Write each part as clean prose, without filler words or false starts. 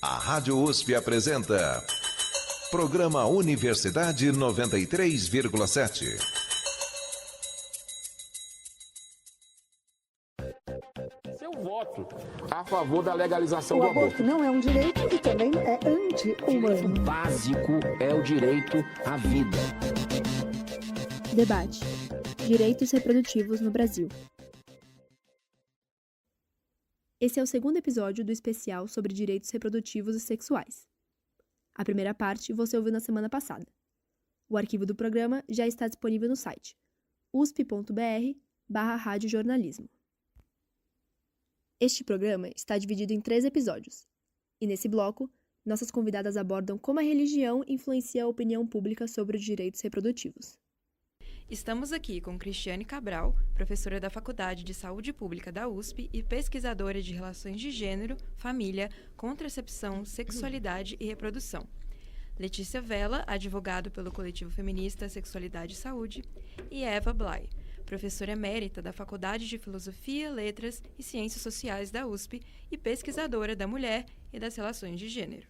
A Rádio USP apresenta Programa Universidade 93,7. Seu voto a favor da legalização do do aborto. aborto Não é um direito e também é anti-humano. O básico é o direito à vida. Debate: Direitos reprodutivos no Brasil. Esse é o segundo episódio do especial sobre direitos reprodutivos e sexuais. A primeira parte você ouviu na semana passada. O arquivo do programa já está disponível no site usp.br/radiojornalismo. Este programa está dividido em 3 episódios, e nesse bloco, nossas convidadas abordam como a religião influencia a opinião pública sobre os direitos reprodutivos. Estamos aqui com Cristiane Cabral, professora da Faculdade de Saúde Pública da USP e pesquisadora de relações de gênero, família, contracepção, sexualidade e reprodução. Letícia Vela, advogado pelo coletivo feminista Sexualidade e Saúde, e Eva Blay, professora emérita da Faculdade de Filosofia, Letras e Ciências Sociais da USP e pesquisadora da mulher e das relações de gênero.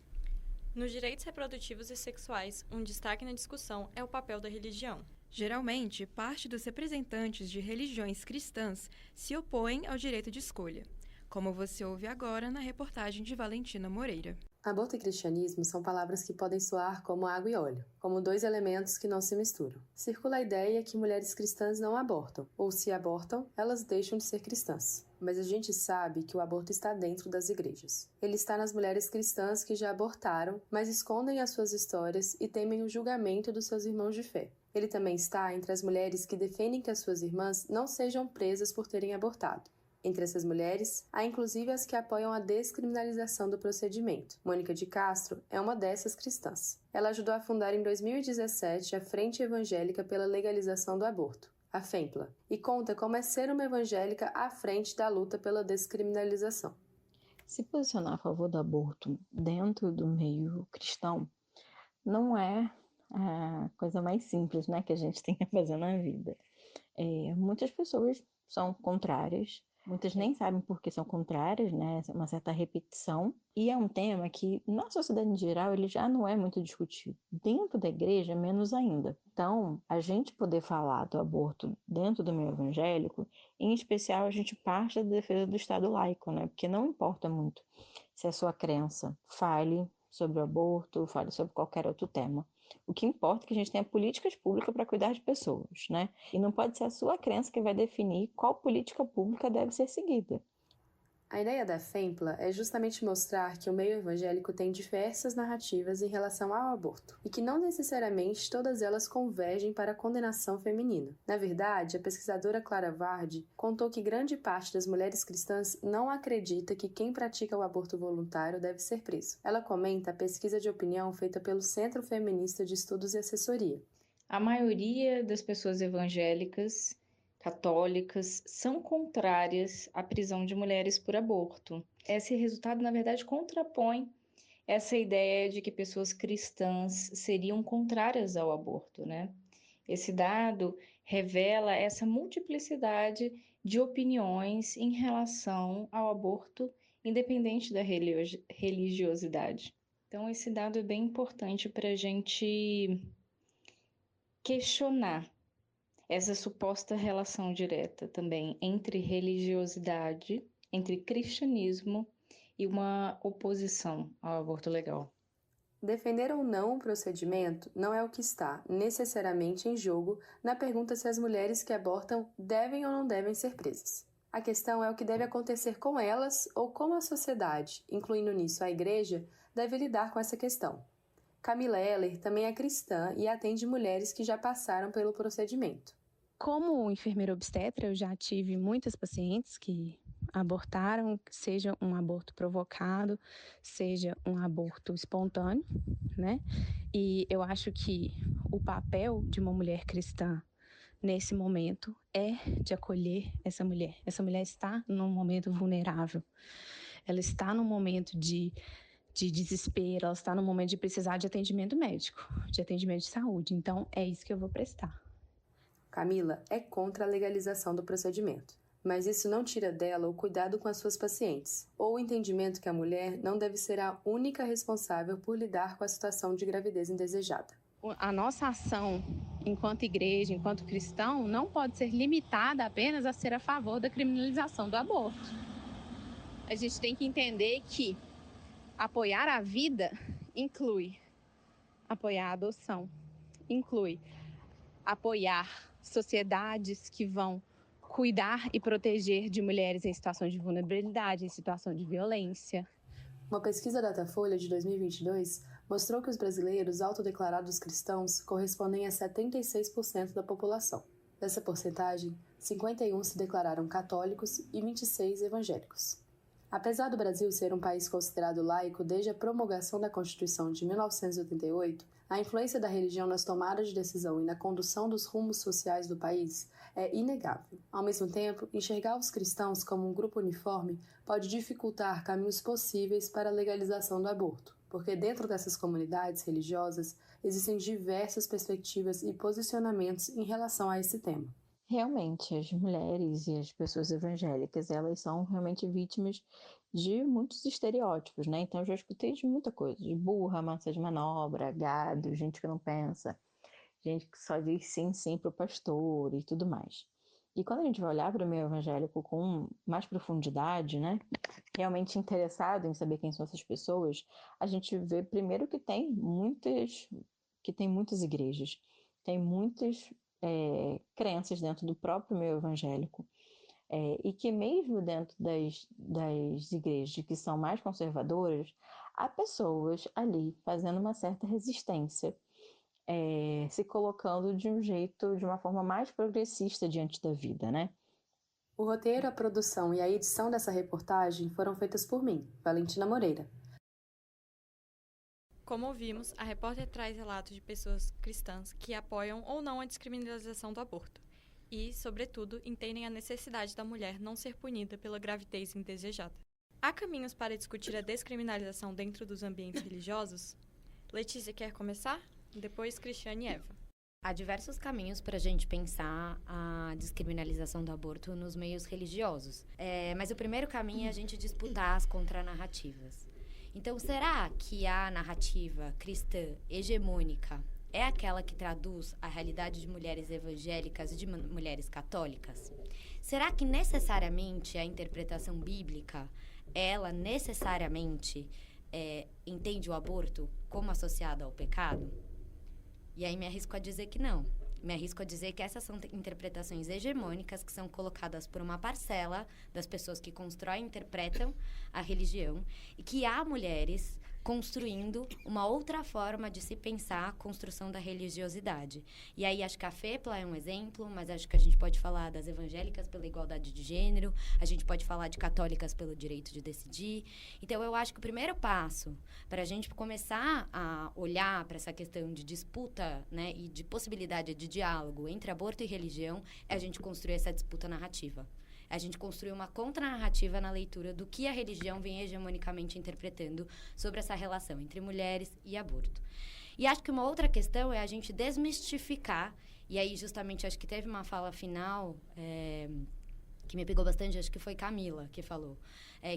Nos direitos reprodutivos e sexuais, um destaque na discussão é o papel da religião. Geralmente, parte dos representantes de religiões cristãs se opõem ao direito de escolha, como você ouve agora na reportagem de Valentina Moreira. Aborto e cristianismo são palavras que podem soar como água e óleo, como dois elementos que não se misturam. Circula a ideia que mulheres cristãs não abortam, ou se abortam, elas deixam de ser cristãs. Mas a gente sabe que o aborto está dentro das igrejas. Ele está nas mulheres cristãs que já abortaram, mas escondem as suas histórias e temem o julgamento dos seus irmãos de fé. Ele também está entre as mulheres que defendem que as suas irmãs não sejam presas por terem abortado. Entre essas mulheres, há inclusive as que apoiam a descriminalização do procedimento. Mônica de Castro é uma dessas cristãs. Ela ajudou a fundar em 2017 a Frente Evangélica pela Legalização do Aborto, a FEMPLA, e conta como é ser uma evangélica à frente da luta pela descriminalização. Se posicionar a favor do aborto dentro do meio cristão não é a coisa mais simples, né, que a gente tem que fazer na vida. Muitas pessoas são contrárias, muitas nem sabem por que são contrárias, né, uma certa repetição, e é um tema que na sociedade em geral ele já não é muito discutido, dentro da igreja menos ainda. Então, a gente poder falar do aborto dentro do meio evangélico, em especial a gente parte da defesa do Estado laico, né, porque não importa muito se a sua crença fale sobre o aborto, fale sobre qualquer outro tema. O que importa é que a gente tenha políticas públicas para cuidar de pessoas, né? E não pode ser a sua crença que vai definir qual política pública deve ser seguida. A ideia da FEMPLA é justamente mostrar que o meio evangélico tem diversas narrativas em relação ao aborto, e que não necessariamente todas elas convergem para a condenação feminina. Na verdade, a pesquisadora Clara Vardi contou que grande parte das mulheres cristãs não acredita que quem pratica o aborto voluntário deve ser preso. Ela comenta a pesquisa de opinião feita pelo Centro Feminista de Estudos e Assessoria. A maioria das pessoas evangélicas católicas são contrárias à prisão de mulheres por aborto. Esse resultado, na verdade, contrapõe essa ideia de que pessoas cristãs seriam contrárias ao aborto, né? Esse dado revela essa multiplicidade de opiniões em relação ao aborto, independente da religiosidade. Então, esse dado é bem importante para a gente questionar essa suposta relação direta também entre religiosidade, entre cristianismo e uma oposição ao aborto legal. Defender ou não o procedimento não é o que está necessariamente em jogo na pergunta se as mulheres que abortam devem ou não devem ser presas. A questão é o que deve acontecer com elas ou como a sociedade, incluindo nisso a igreja, deve lidar com essa questão. Camila Heller também é cristã e atende mulheres que já passaram pelo procedimento. Como enfermeira obstetra, eu já tive muitas pacientes que abortaram, seja um aborto provocado, seja um aborto espontâneo, né? E eu acho que o papel de uma mulher cristã nesse momento é de acolher essa mulher. Essa mulher está num momento vulnerável, ela está num momento de desespero, ela está num momento de precisar de atendimento médico, de atendimento de saúde. Então, é isso que eu vou prestar. Camila é contra a legalização do procedimento. mas isso não tira dela o cuidado com as suas pacientes, ou o entendimento que a mulher não deve ser a única responsável por lidar com a situação de gravidez indesejada. A nossa ação enquanto igreja, enquanto cristão, não pode ser limitada apenas a ser a favor da criminalização do aborto. A gente tem que entender que apoiar a vida inclui apoiar a adoção, inclui apoiar sociedades que vão cuidar e proteger de mulheres em situação de vulnerabilidade, em situação de violência. Uma pesquisa Datafolha de 2022 mostrou que os brasileiros autodeclarados cristãos correspondem a 76% da população. Dessa porcentagem, 51 se declararam católicos e 26 evangélicos. Apesar do Brasil ser um país considerado laico desde a promulgação da Constituição de 1988, a influência da religião nas tomadas de decisão e na condução dos rumos sociais do país é inegável. Ao mesmo tempo, enxergar os cristãos como um grupo uniforme pode dificultar caminhos possíveis para a legalização do aborto, porque dentro dessas comunidades religiosas existem diversas perspectivas e posicionamentos em relação a esse tema. Realmente, as mulheres e as pessoas evangélicas, elas são realmente vítimas de muitos estereótipos, né? Então, eu já escutei de muita coisa, de burra, massa de manobra, gado, gente que não pensa, gente que só diz sim, sim pro pastor e tudo mais. E quando a gente vai olhar para o meio evangélico com mais profundidade, né? Realmente interessado em saber quem são essas pessoas, a gente vê primeiro que tem muitas igrejas, tem muitas crenças dentro do próprio meio evangélico, e que mesmo dentro das igrejas que são mais conservadoras, há pessoas ali fazendo uma certa resistência, se colocando de uma forma mais progressista diante da vida, né? O roteiro, a produção e a edição dessa reportagem foram feitas por mim, Valentina Moreira. Como ouvimos, a repórter traz relatos de pessoas cristãs que apoiam ou não a descriminalização do aborto e, sobretudo, entendem a necessidade da mulher não ser punida pela gravidez indesejada. Há caminhos para discutir a descriminalização dentro dos ambientes religiosos? Letícia quer começar? Depois Cristiane e Eva. Há diversos caminhos para a gente pensar a descriminalização do aborto nos meios religiosos. Mas o primeiro caminho é a gente disputar as contranarrativas. Então, será que a narrativa cristã hegemônica é aquela que traduz a realidade de mulheres evangélicas e de mulheres católicas? Será que necessariamente a interpretação bíblica, ela necessariamente entende o aborto como associado ao pecado? E aí me arrisco a dizer que não. Me arrisco a dizer que essas são interpretações hegemônicas que são colocadas por uma parcela das pessoas que constroem e interpretam a religião e que há mulheres construindo uma outra forma de se pensar a construção da religiosidade. E aí acho que a FEPLA é um exemplo, mas acho que a gente pode falar das evangélicas pela igualdade de gênero, a gente pode falar de católicas pelo direito de decidir. Então eu acho que o primeiro passo para a gente começar a olhar para essa questão de disputa, né, e de possibilidade de diálogo entre aborto e religião é a gente construir essa disputa narrativa. A gente construir uma contranarrativa na leitura do que a religião vem hegemonicamente interpretando sobre essa relação entre mulheres e aborto. E acho que uma outra questão é a gente desmistificar, e aí justamente acho que teve uma fala final que me pegou bastante, acho que foi Camila que falou,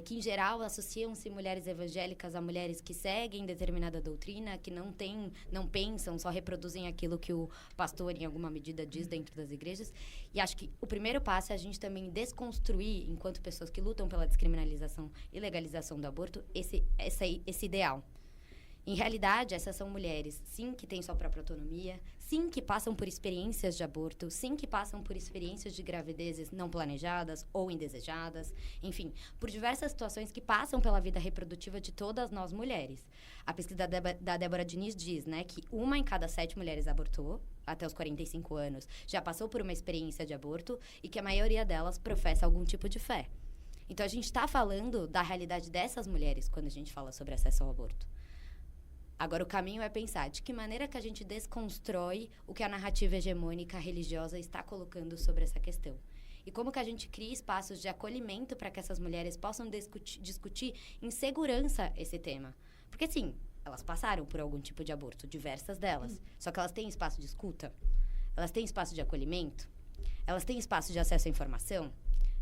que em geral associam-se mulheres evangélicas a mulheres que seguem determinada doutrina, que não pensam, só reproduzem aquilo que o pastor em alguma medida diz dentro das igrejas. E acho que o primeiro passo é a gente também desconstruir, enquanto pessoas que lutam pela descriminalização e legalização do aborto, esse ideal. Em realidade, essas são mulheres, sim, que têm sua própria autonomia, sim, que passam por experiências de aborto, sim, que passam por experiências de gravidezes não planejadas ou indesejadas, enfim, por diversas situações que passam pela vida reprodutiva de todas nós mulheres. A pesquisa da Débora Diniz diz, né, que 1 em cada 7 mulheres abortou até os 45 anos, já passou por uma experiência de aborto e que a maioria delas professa algum tipo de fé. Então, a gente está falando da realidade dessas mulheres quando a gente fala sobre acesso ao aborto. Agora, o caminho é pensar de que maneira que a gente desconstrói o que a narrativa hegemônica religiosa está colocando sobre essa questão. E como que a gente cria espaços de acolhimento para que essas mulheres possam discutir em segurança esse tema. Porque, sim, elas passaram por algum tipo de aborto, diversas delas. Só que elas têm espaço de escuta, elas têm espaço de acolhimento, elas têm espaço de acesso à informação,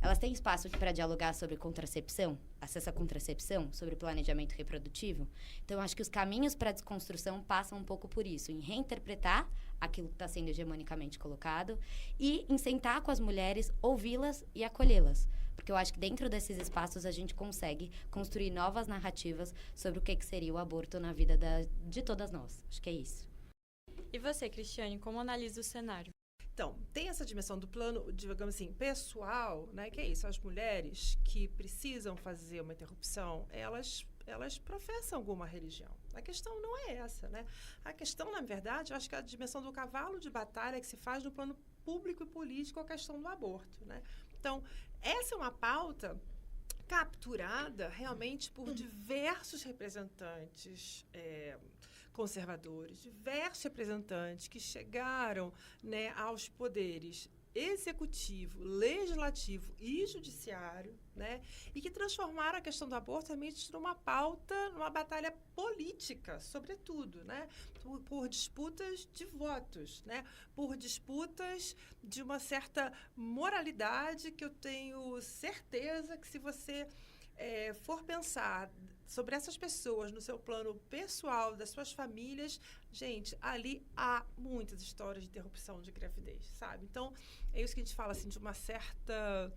Elas têm espaço para dialogar sobre contracepção, acesso à contracepção, sobre planejamento reprodutivo? Então, eu acho que os caminhos para a desconstrução passam um pouco por isso, em reinterpretar aquilo que está sendo hegemonicamente colocado e em sentar com as mulheres, ouvi-las e acolhê-las. Porque eu acho que dentro desses espaços a gente consegue construir novas narrativas sobre o que seria o aborto na vida de todas nós. Acho que é isso. E você, Cristiane, como analisa o cenário? Então, tem essa dimensão do plano, digamos assim, pessoal, né? Que é isso, as mulheres que precisam fazer uma interrupção, elas professam alguma religião. A questão não é essa, né? A questão, na verdade, eu acho que é a dimensão do cavalo de batalha que se faz no plano público e político, a questão do aborto, né? Então, essa é uma pauta capturada realmente por diversos representantes conservadores, diversos representantes que chegaram, né, aos poderes executivo, legislativo e judiciário, né, e que transformaram a questão do aborto realmente numa pauta, numa batalha política, sobretudo, né, por disputas de votos, né, por disputas de uma certa moralidade que eu tenho certeza que, se você for pensar sobre essas pessoas no seu plano pessoal, das suas famílias, gente, ali há muitas histórias de interrupção de gravidez, sabe? Então, é isso que a gente fala, assim, de uma certa...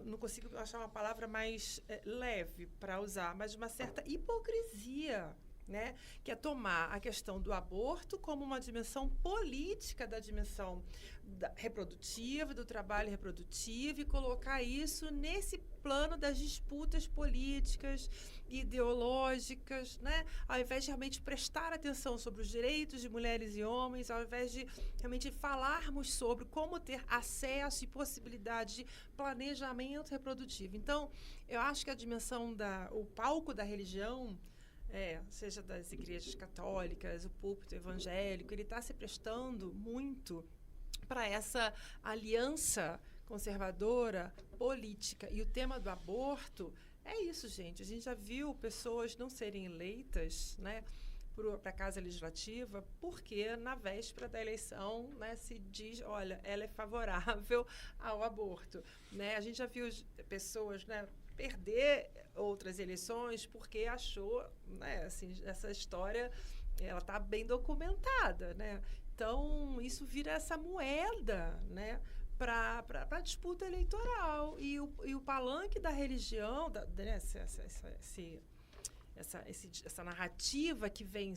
não consigo achar uma palavra mais leve para usar, mas de uma certa hipocrisia, né? Que é tomar a questão do aborto como uma dimensão política da dimensão reprodutiva, do trabalho reprodutivo, e colocar isso nesse plano das disputas políticas, ideológicas, né? Ao invés de realmente prestar atenção sobre os direitos de mulheres e homens, ao invés de realmente falarmos sobre como ter acesso e possibilidade de planejamento reprodutivo. Então, eu acho que a dimensão o palco da religião, seja das igrejas católicas, o púlpito evangélico, ele está se prestando muito para essa aliança conservadora política. E o tema do aborto é isso, gente. A gente já viu pessoas não serem eleitas, né, para a Casa Legislativa, porque na véspera da eleição, né, se diz, olha, ela é favorável ao aborto, né? A gente já viu pessoas, né, perder outras eleições porque achou, né, assim, essa história, ela está bem documentada, né? Então, isso vira essa moeda, né, para a disputa eleitoral. E o palanque da religião, né, essa narrativa que vem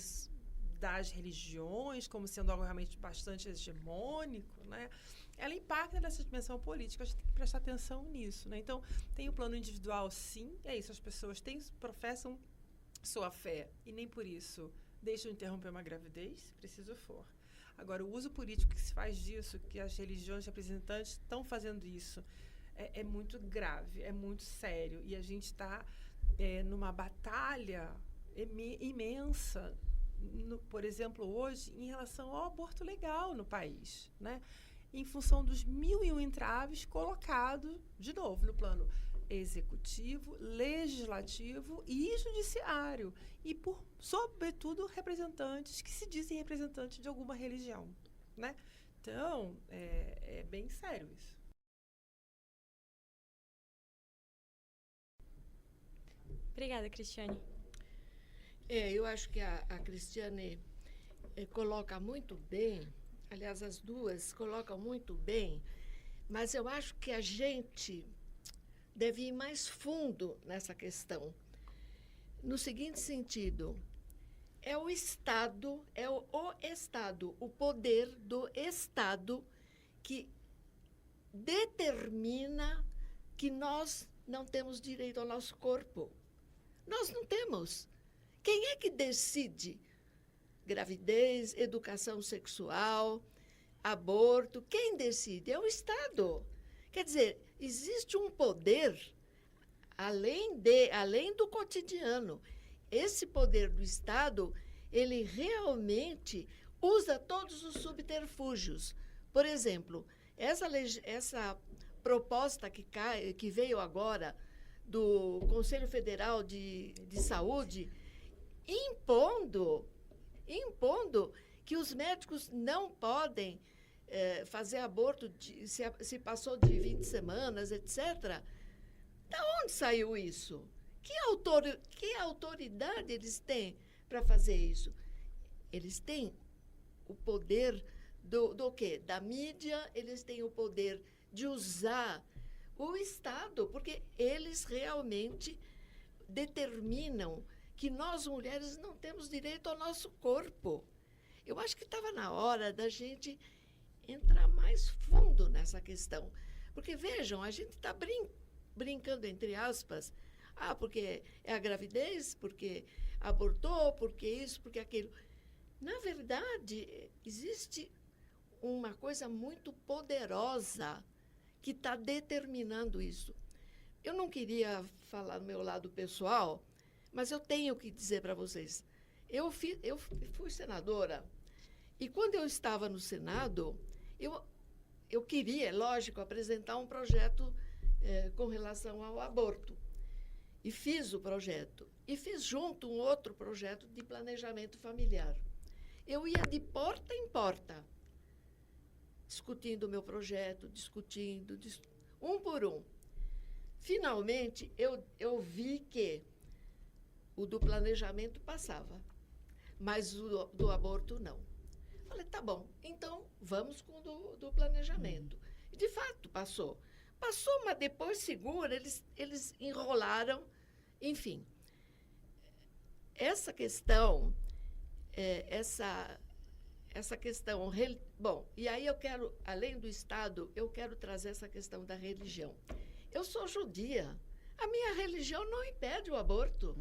das religiões como sendo algo realmente bastante hegemônico, né, ela impacta nessa dimensão política. A gente tem que prestar atenção nisso, né? Então, tem o plano individual, sim, é isso, as pessoas professam sua fé e nem por isso deixam de interromper uma gravidez, se preciso for. Agora, o uso político que se faz disso, que as religiões representantes estão fazendo isso, é muito grave, é muito sério. E a gente está numa batalha imensa, por exemplo, hoje, em relação ao aborto legal no país, né? Em função dos 1001 entraves colocados, de novo, no plano executivo, legislativo e judiciário. E por, sobretudo, representantes que se dizem representantes de alguma religião, né? Então, é bem sério isso. Obrigada, Cristiane. Eu acho que a Cristiane coloca muito bem, aliás, as duas colocam muito bem, mas eu acho que a gente deve ir mais fundo nessa questão. No seguinte sentido, é o Estado, o poder do Estado que determina que nós não temos direito ao nosso corpo. Nós não temos. Quem é que decide? Gravidez, educação sexual, aborto, quem decide? É o Estado. Quer dizer, existe um poder além do cotidiano. Esse poder do Estado, ele realmente usa todos os subterfúgios. Por exemplo, essa proposta que veio agora do Conselho Federal de Saúde, impondo que os médicos não podem fazer aborto, se passou de 20 semanas, etc. Da onde saiu isso? Que autoridade eles têm para fazer isso? Eles têm o poder do quê? Da mídia, eles têm o poder de usar o Estado, porque eles realmente determinam que nós, mulheres, não temos direito ao nosso corpo. Eu acho que estava na hora da gente entrar mais fundo nessa questão. Porque, vejam, a gente está brincando, entre aspas, porque é a gravidez, porque abortou, porque isso, porque aquilo. Na verdade, existe uma coisa muito poderosa que está determinando isso. Eu não queria falar do meu lado pessoal, mas eu tenho que dizer para vocês. Eu fui senadora, e quando eu estava no Senado, eu queria, lógico, apresentar um projeto com relação ao aborto. E fiz o projeto. E fiz junto um outro projeto de planejamento familiar. Eu ia de porta em porta, discutindo o meu projeto, um por um. Finalmente, eu vi que o do planejamento passava, mas o do aborto não. Falei, tá bom, então vamos com o do planejamento. E, de fato, passou. Passou, mas depois, segura, eles enrolaram. Enfim, essa questão, essa questão... Bom, e aí eu quero, além do Estado, eu quero trazer essa questão da religião. Eu sou judia. A minha religião não impede o aborto.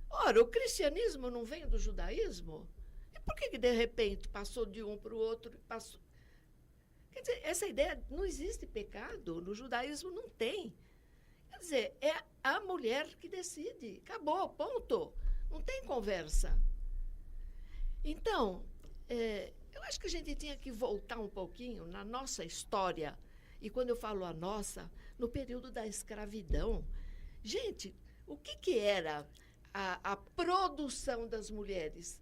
Ora, o cristianismo não vem do judaísmo? E por que de repente, passou de um para o outro? Quer dizer, essa ideia, não existe pecado. No judaísmo não tem. Quer dizer, é a mulher que decide. Acabou, ponto. Não tem conversa. Então, eu acho que a gente tinha que voltar um pouquinho na nossa história. E quando eu falo a nossa, no período da escravidão. Gente, o que era a produção das mulheres?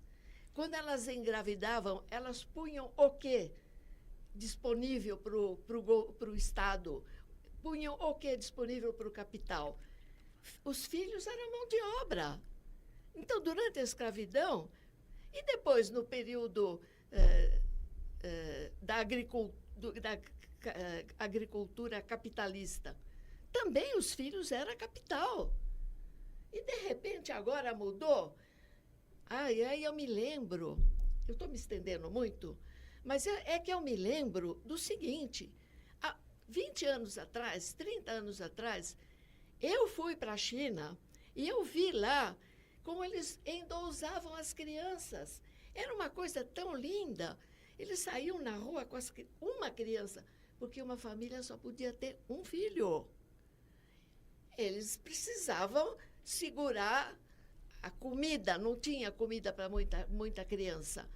Quando elas engravidavam, elas punham o quê disponível para o Estado? Punham o quê disponível para o capital? Os filhos eram mão de obra. Então, durante a escravidão, e depois no período da agricultura capitalista, também os filhos eram capital. E, de repente, agora mudou. Aí eu me lembro, eu estou me estendendo muito, mas é que eu me lembro do seguinte: há 20 anos atrás, 30 anos atrás, eu fui para a China e eu vi lá como eles endousavam as crianças. Era uma coisa tão linda. Eles saíam na rua com uma criança, porque uma família só podia ter um filho. Eles precisavam segurar a comida, não tinha comida para muita criança.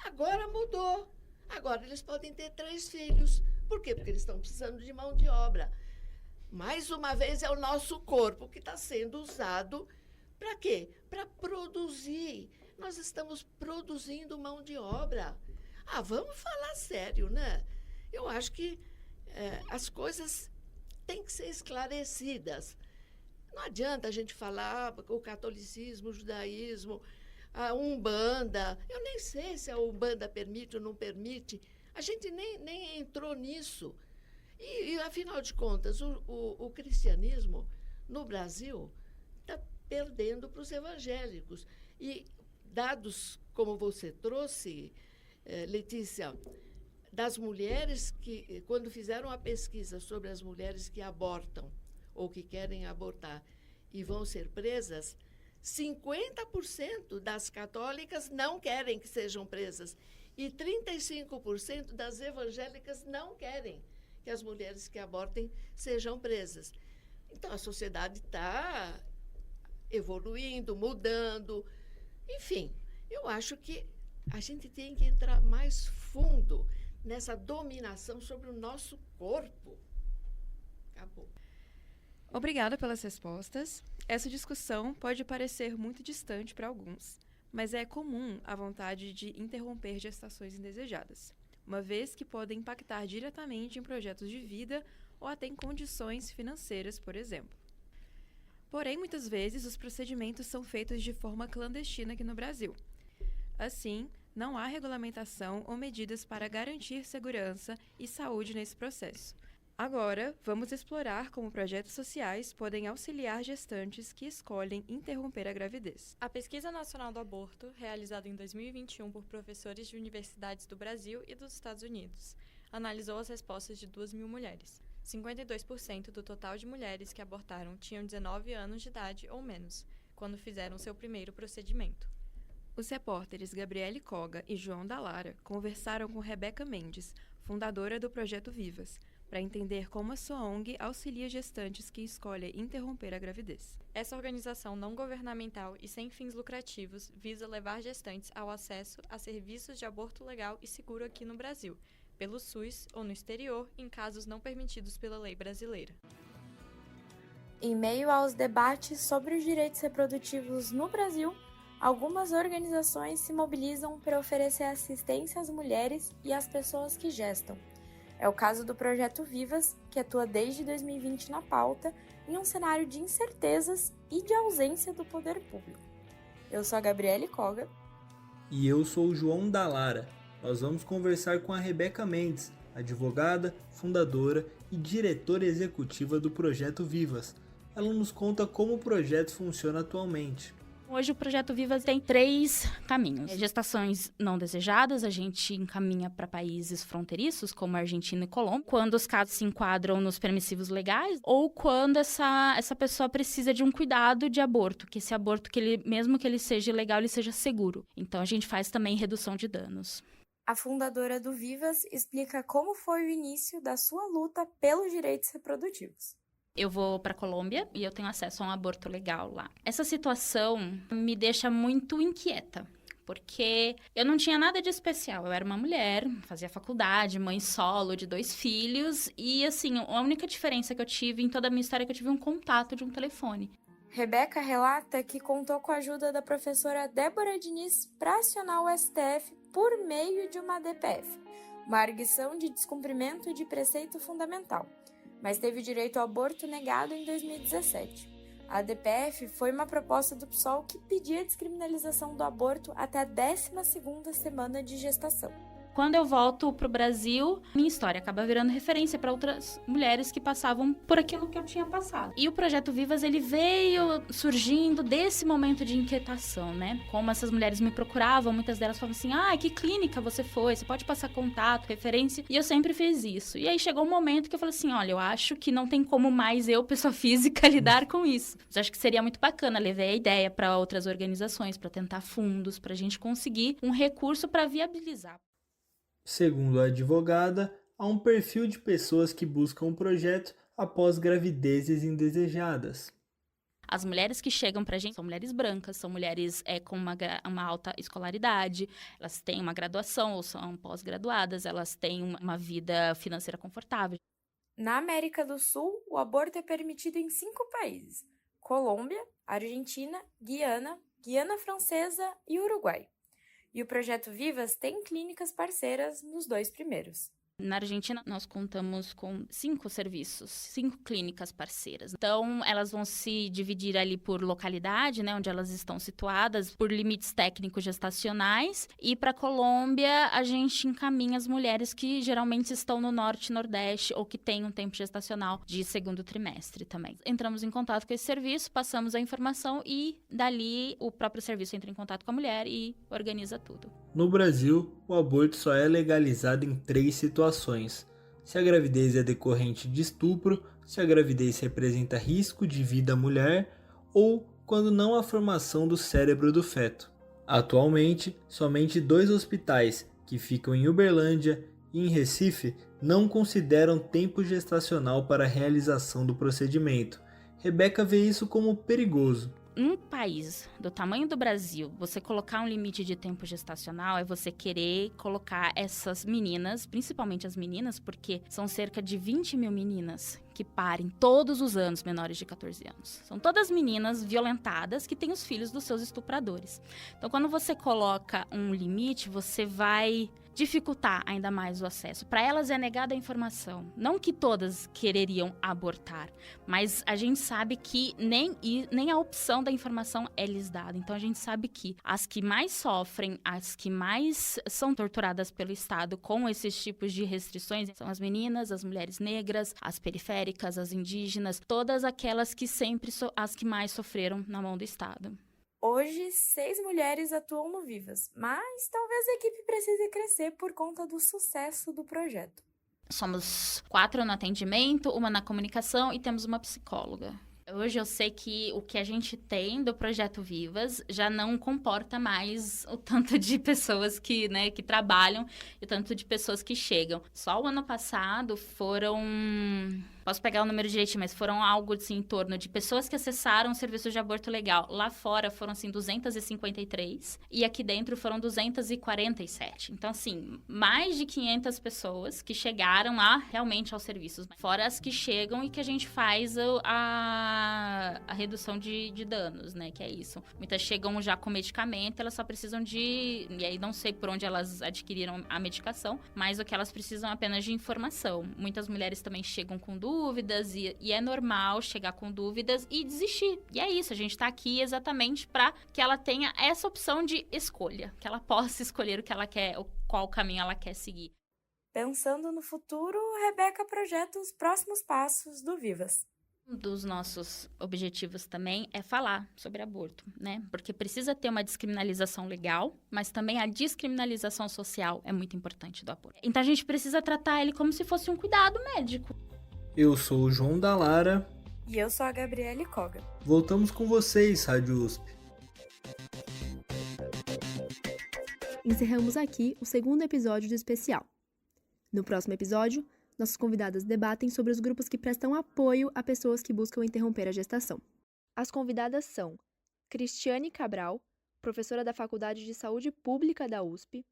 Agora mudou. Agora eles podem ter 3 filhos. Por quê? Porque eles estão precisando de mão de obra. Mais uma vez, é o nosso corpo que está sendo usado para quê? Para produzir. Nós estamos produzindo mão de obra. Vamos falar sério, né? Eu acho que as coisas têm que ser esclarecidas. Não adianta a gente falar o catolicismo, o judaísmo, a Umbanda. Eu nem sei se a Umbanda permite ou não permite. A gente nem entrou nisso. E afinal de contas, o cristianismo no Brasil está perdendo para os evangélicos. E dados como você trouxe, Letícia, das mulheres que, quando fizeram a pesquisa sobre as mulheres que abortam ou que querem abortar e vão ser presas, 50% das católicas não querem que sejam presas e 35% das evangélicas não querem que as mulheres que abortem sejam presas. Então, a sociedade está evoluindo, mudando. Enfim, eu acho que a gente tem que entrar mais fundo nessa dominação sobre o nosso corpo. Acabou. Obrigada pelas respostas. Essa discussão pode parecer muito distante para alguns, mas é comum a vontade de interromper gestações indesejadas. uma vez que podem impactar diretamente em projetos de vida ou até em condições financeiras, por exemplo. Porém, muitas vezes, os procedimentos são feitos de forma clandestina aqui no Brasil. Assim, não há regulamentação ou medidas para garantir segurança e saúde nesse processo. Agora, vamos explorar como projetos sociais podem auxiliar gestantes que escolhem interromper a gravidez. A Pesquisa Nacional do Aborto, realizada em 2021 por professores de universidades do Brasil e dos Estados Unidos, analisou as respostas de 2.000 mulheres. 52% do total de mulheres que abortaram tinham 19 anos de idade ou menos, quando fizeram seu primeiro procedimento. Os repórteres Gabriele Koga e João Dallara conversaram com Rebeca Mendes, fundadora do Projeto Vivas, para entender como a sua ONG auxilia gestantes que escolhem interromper a gravidez. Essa organização não governamental e sem fins lucrativos visa levar gestantes ao acesso a serviços de aborto legal e seguro aqui no Brasil, pelo SUS ou no exterior, em casos não permitidos pela lei brasileira. Em meio aos debates sobre os direitos reprodutivos no Brasil, algumas organizações se mobilizam para oferecer assistência às mulheres e às pessoas que gestam. É o caso do Projeto Vivas, que atua desde 2020 na pauta, em um cenário de incertezas e de ausência do poder público. Eu sou a Gabriele Koga. E eu sou o João Dallara. Nós vamos conversar com a Rebeca Mendes, advogada, fundadora e diretora executiva do Projeto Vivas. Ela nos conta como o projeto funciona atualmente. Hoje o Projeto Vivas tem 3 caminhos. Gestações não desejadas, a gente encaminha para países fronteiriços, como Argentina e Colômbia, quando os casos se enquadram nos permissivos legais, ou quando essa pessoa precisa de um cuidado de aborto, que esse aborto, mesmo que ele seja ilegal, ele seja seguro. Então a gente faz também redução de danos. A fundadora do Vivas explica como foi o início da sua luta pelos direitos reprodutivos. Eu vou para a Colômbia e eu tenho acesso a um aborto legal lá. Essa situação me deixa muito inquieta, porque eu não tinha nada de especial. Eu era uma mulher, fazia faculdade, mãe solo de 2 filhos e, assim, a única diferença que eu tive em toda a minha história é que eu tive um contato de um telefone. Rebeca relata que contou com a ajuda da professora Débora Diniz para acionar o STF por meio de uma DPF, uma arguição de descumprimento de preceito fundamental, mas teve direito ao aborto negado em 2017. A DPF foi uma proposta do PSOL que pedia a descriminalização do aborto até a 12ª semana de gestação. Quando eu volto pro Brasil, minha história acaba virando referência para outras mulheres que passavam por aquilo que eu tinha passado. E o Projeto Vivas, ele veio surgindo desse momento de inquietação, né? Como essas mulheres me procuravam, muitas delas falavam assim, que clínica você foi? Você pode passar contato, referência? E eu sempre fiz isso. E aí chegou um momento que eu falei assim, olha, eu acho que não tem como mais eu, pessoa física, lidar com isso. Mas acho que seria muito bacana, levei a ideia para outras organizações, para tentar fundos, para a gente conseguir um recurso para viabilizar. Segundo a advogada, há um perfil de pessoas que buscam o projeto após gravidezes indesejadas. As mulheres que chegam pra gente são mulheres brancas, são mulheres com uma alta escolaridade, elas têm uma graduação ou são pós-graduadas, elas têm uma vida financeira confortável. Na América do Sul, o aborto é permitido em 5 países: Colômbia, Argentina, Guiana Francesa e Uruguai. E o Projeto Vivas tem clínicas parceiras nos 2 primeiros. Na Argentina, nós contamos com 5 serviços, 5 clínicas parceiras. Então, elas vão se dividir ali por localidade, né, onde elas estão situadas, por limites técnicos gestacionais. E para a Colômbia, a gente encaminha as mulheres que geralmente estão no norte e nordeste ou que têm um tempo gestacional de 2º trimestre também. Entramos em contato com esse serviço, passamos a informação e, dali, o próprio serviço entra em contato com a mulher e organiza tudo. No Brasil, o aborto só é legalizado em 3 situações. Se a gravidez é decorrente de estupro, se a gravidez representa risco de vida à mulher ou quando não há formação do cérebro do feto. Atualmente, somente 2 hospitais, que ficam em Uberlândia e em Recife, não consideram tempo gestacional para a realização do procedimento. Rebeca vê isso como perigoso. Um país do tamanho do Brasil, você colocar um limite de tempo gestacional é você querer colocar essas meninas, principalmente as meninas, porque são cerca de 20 mil meninas que parem todos os anos menores de 14 anos. São todas meninas violentadas que têm os filhos dos seus estupradores. Então, quando você coloca um limite, você vai dificultar ainda mais o acesso. Para elas é negada a informação. Não que todas quereriam abortar, mas a gente sabe que nem a opção da informação é lhes dada. Então a gente sabe que as que mais sofrem, as que mais são torturadas pelo Estado com esses tipos de restrições são as meninas, as mulheres negras, as periféricas, as indígenas, todas aquelas que sempre as que mais sofreram na mão do Estado. Hoje, 6 mulheres atuam no Vivas, mas talvez a equipe precise crescer por conta do sucesso do projeto. Somos 4 no atendimento, uma na comunicação e temos uma psicóloga. Hoje eu sei que o que a gente tem do Projeto Vivas já não comporta mais o tanto de pessoas que trabalham e o tanto de pessoas que chegam. Só o ano passado foram... Posso pegar o número direitinho, mas foram algo assim, em torno de pessoas que acessaram o serviço de aborto legal. Lá fora foram, assim, 253 e aqui dentro foram 247. Então, assim, mais de 500 pessoas que chegaram realmente aos serviços. Fora as que chegam e que a gente faz a redução de danos, né? Que é isso. Muitas chegam já com medicamento, elas só precisam de... E aí não sei por onde elas adquiriram a medicação, mas o que elas precisam apenas de informação. Muitas mulheres também chegam com dúvidas e é normal chegar com dúvidas e desistir. E é isso, a gente tá aqui exatamente para que ela tenha essa opção de escolha, que ela possa escolher o que ela quer, qual caminho ela quer seguir. Pensando no futuro, Rebeca projeta os próximos passos do Vivas. Um dos nossos objetivos também é falar sobre aborto, né? Porque precisa ter uma descriminalização legal, mas também a descriminalização social é muito importante do aborto. Então a gente precisa tratar ele como se fosse um cuidado médico. Eu sou o João da Lara. E eu sou a Gabriele Koga. Voltamos com vocês, Rádio USP. Encerramos aqui o segundo episódio do especial. No próximo episódio, nossas convidadas debatem sobre os grupos que prestam apoio a pessoas que buscam interromper a gestação. As convidadas são Cristiane Cabral, professora da Faculdade de Saúde Pública da USP,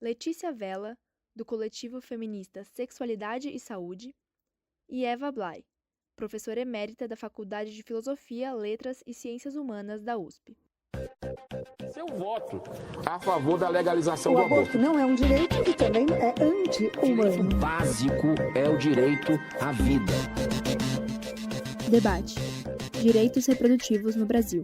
Letícia Vela, do coletivo feminista Sexualidade e Saúde, e Eva Blay, professora emérita da Faculdade de Filosofia, Letras e Ciências Humanas da USP. Seu voto a favor da legalização O do aborto não é um direito e também é anti-humano. O básico é o direito à vida. Debate: Direitos reprodutivos no Brasil.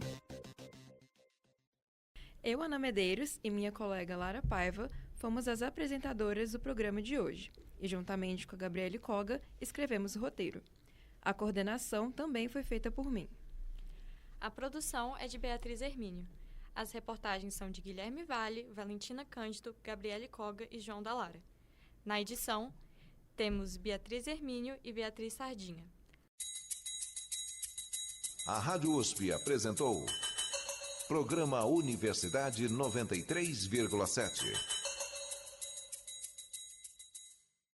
Eu, Ana Medeiros, e minha colega Lara Paiva fomos as apresentadoras do programa de hoje e, juntamente com a Gabriele Koga, escrevemos o roteiro. A coordenação também foi feita por mim. A produção é de Beatriz Hermínio. As reportagens são de Guilherme Vale, Valentina Cândido, Gabriele Koga e João da Lara. Na edição, temos Beatriz Hermínio e Beatriz Sardinha. A Rádio USP apresentou Programa Universidade 93,7.